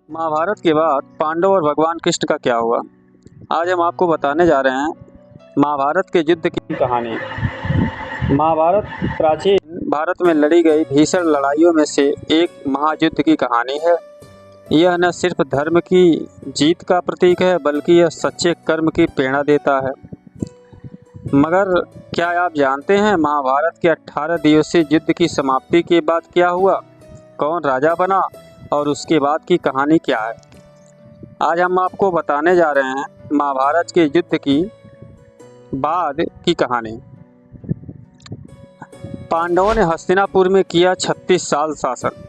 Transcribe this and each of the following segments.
महाभारत के बाद पांडव और भगवान कृष्ण का क्या हुआ। आज हम आपको बताने जा रहे हैं महाभारत के युद्ध की कहानी। महाभारत प्राचीन भारत में लड़ी गई भीषण लड़ाइयों में से एक महायुद्ध की कहानी है। यह न सिर्फ धर्म की जीत का प्रतीक है बल्कि यह सच्चे कर्म की प्रेरणा देता है। मगर क्या आप जानते हैं महाभारत के 18 दिवसीय युद्ध की समाप्ति के बाद क्या हुआ, कौन राजा बना और उसके बाद की कहानी क्या है। आज हम आपको बताने जा रहे हैं महाभारत के युद्ध की बाद की कहानी। पांडवों ने हस्तिनापुर में किया 36 साल शासन।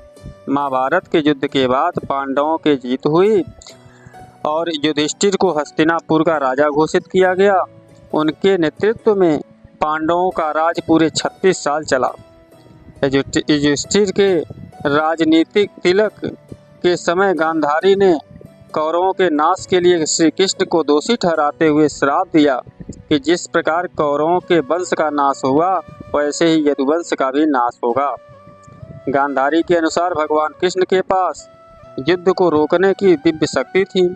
महाभारत के युद्ध के बाद पांडवों की जीत हुई और युधिष्ठिर को हस्तिनापुर का राजा घोषित किया गया। उनके नेतृत्व में पांडवों का राज पूरे 36 साल चला। युधिष्ठिर के राजनीतिक तिलक के समय गांधारी ने कौरवों के नाश के लिए श्री कृष्ण को दोषी ठहराते हुए श्राप दिया कि जिस प्रकार कौरवों के वंश का नाश हुआ वैसे ही यदुवंश का भी नाश होगा। गांधारी के अनुसार भगवान कृष्ण के पास युद्ध को रोकने की दिव्य शक्ति थी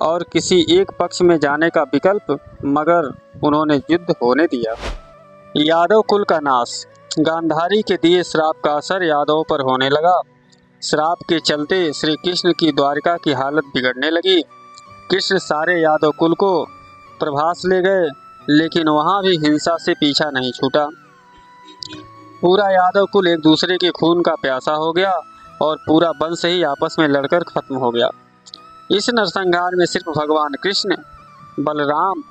और किसी एक पक्ष में जाने का विकल्प, मगर उन्होंने युद्ध होने दिया। यादव कुल का नाश। गांधारी के दिए श्राप का असर यादवों पर होने लगा। श्राप के चलते श्री कृष्ण की द्वारिका की हालत बिगड़ने लगी। कृष्ण सारे यादव कुल को प्रभास ले गए, लेकिन वहां भी हिंसा से पीछा नहीं छूटा। पूरा यादव कुल एक दूसरे के खून का प्यासा हो गया और पूरा वंश ही आपस में लड़कर खत्म हो गया। इस नरसंहार में सिर्फ भगवान कृष्ण, बलराम,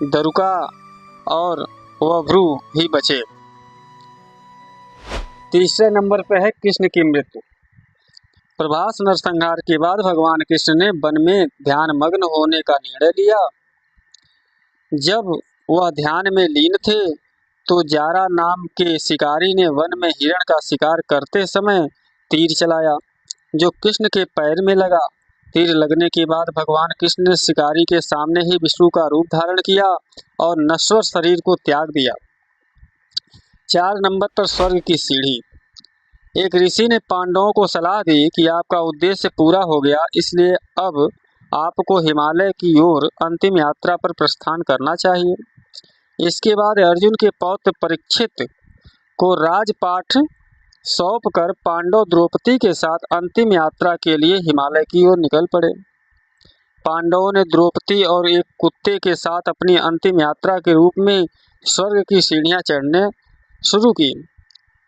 दरुका और वभ्रु ही बचे। तीसरे नंबर पर है कृष्ण की मृत्यु। प्रभास नरसंहार के बाद भगवान कृष्ण ने वन में ध्यान मग्न होने का निर्णय लिया। जब वह ध्यान में लीन थे तो जारा नाम के शिकारी ने वन में हिरण का शिकार करते समय तीर चलाया, जो कृष्ण के पैर में लगा। तीर लगने के बाद भगवान कृष्ण ने शिकारी के सामने ही विष्णु का रूप धारण किया और नश्वर शरीर को त्याग दिया। 4 नंबर पर स्वर्ग की सीढ़ी। एक ऋषि ने पांडवों को सलाह दी कि आपका उद्देश्य पूरा हो गया, इसलिए अब आपको हिमालय की ओर अंतिम यात्रा पर प्रस्थान करना चाहिए। इसके बाद अर्जुन के पौत्र परीक्षित को राजपाठ सौंपकर पांडव द्रौपदी के साथ अंतिम यात्रा के लिए हिमालय की ओर निकल पड़े। पांडवों ने द्रौपदी और एक कुत्ते के साथ अपनी अंतिम यात्रा के रूप में स्वर्ग की सीढ़ियां चढ़ने शुरू की।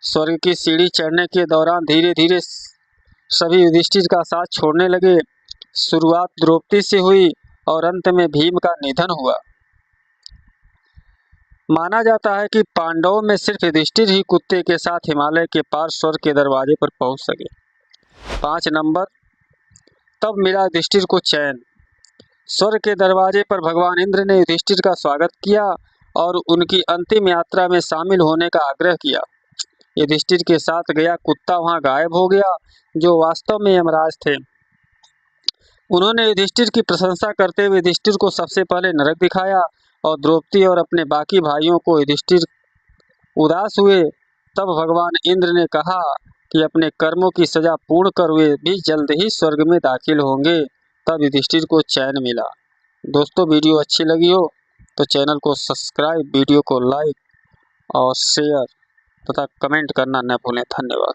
स्वर्ग की सीढ़ी चढ़ने के दौरान धीरे धीरे सभी युधिष्ठिर का साथ छोड़ने लगे। शुरुआत द्रौपदी से हुई और अंत में भीम का निधन हुआ। माना जाता है कि पांडवों में सिर्फ युधिष्ठिर ही कुत्ते के साथ हिमालय के पार स्वर्ग के दरवाजे पर पहुंच सके। 5 नंबर, तब मिला युधिष्ठिर को चैन। स्वर्ग के दरवाजे पर भगवान इंद्र ने युधिष्ठिर का स्वागत किया और उनकी अंतिम यात्रा में शामिल होने का आग्रह किया। युधिष्ठिर के साथ गया कुत्ता वहां गायब हो गया, जो वास्तव में यमराज थे। उन्होंने युधिष्ठिर की प्रशंसा करते हुए युधिष्ठिर को सबसे पहले नरक दिखाया और द्रौपदी और अपने बाकी भाइयों को युधिष्ठिर उदास हुए। तब भगवान इंद्र ने कहा कि अपने कर्मों की सजा पूर्ण कर वे भी जल्द ही स्वर्ग में दाखिल होंगे। तब युधिष्ठिर को चैन मिला। दोस्तों, वीडियो अच्छी लगी हो तो चैनल को सब्सक्राइब, वीडियो को लाइक और शेयर तथा कमेंट करना न भूलें। धन्यवाद।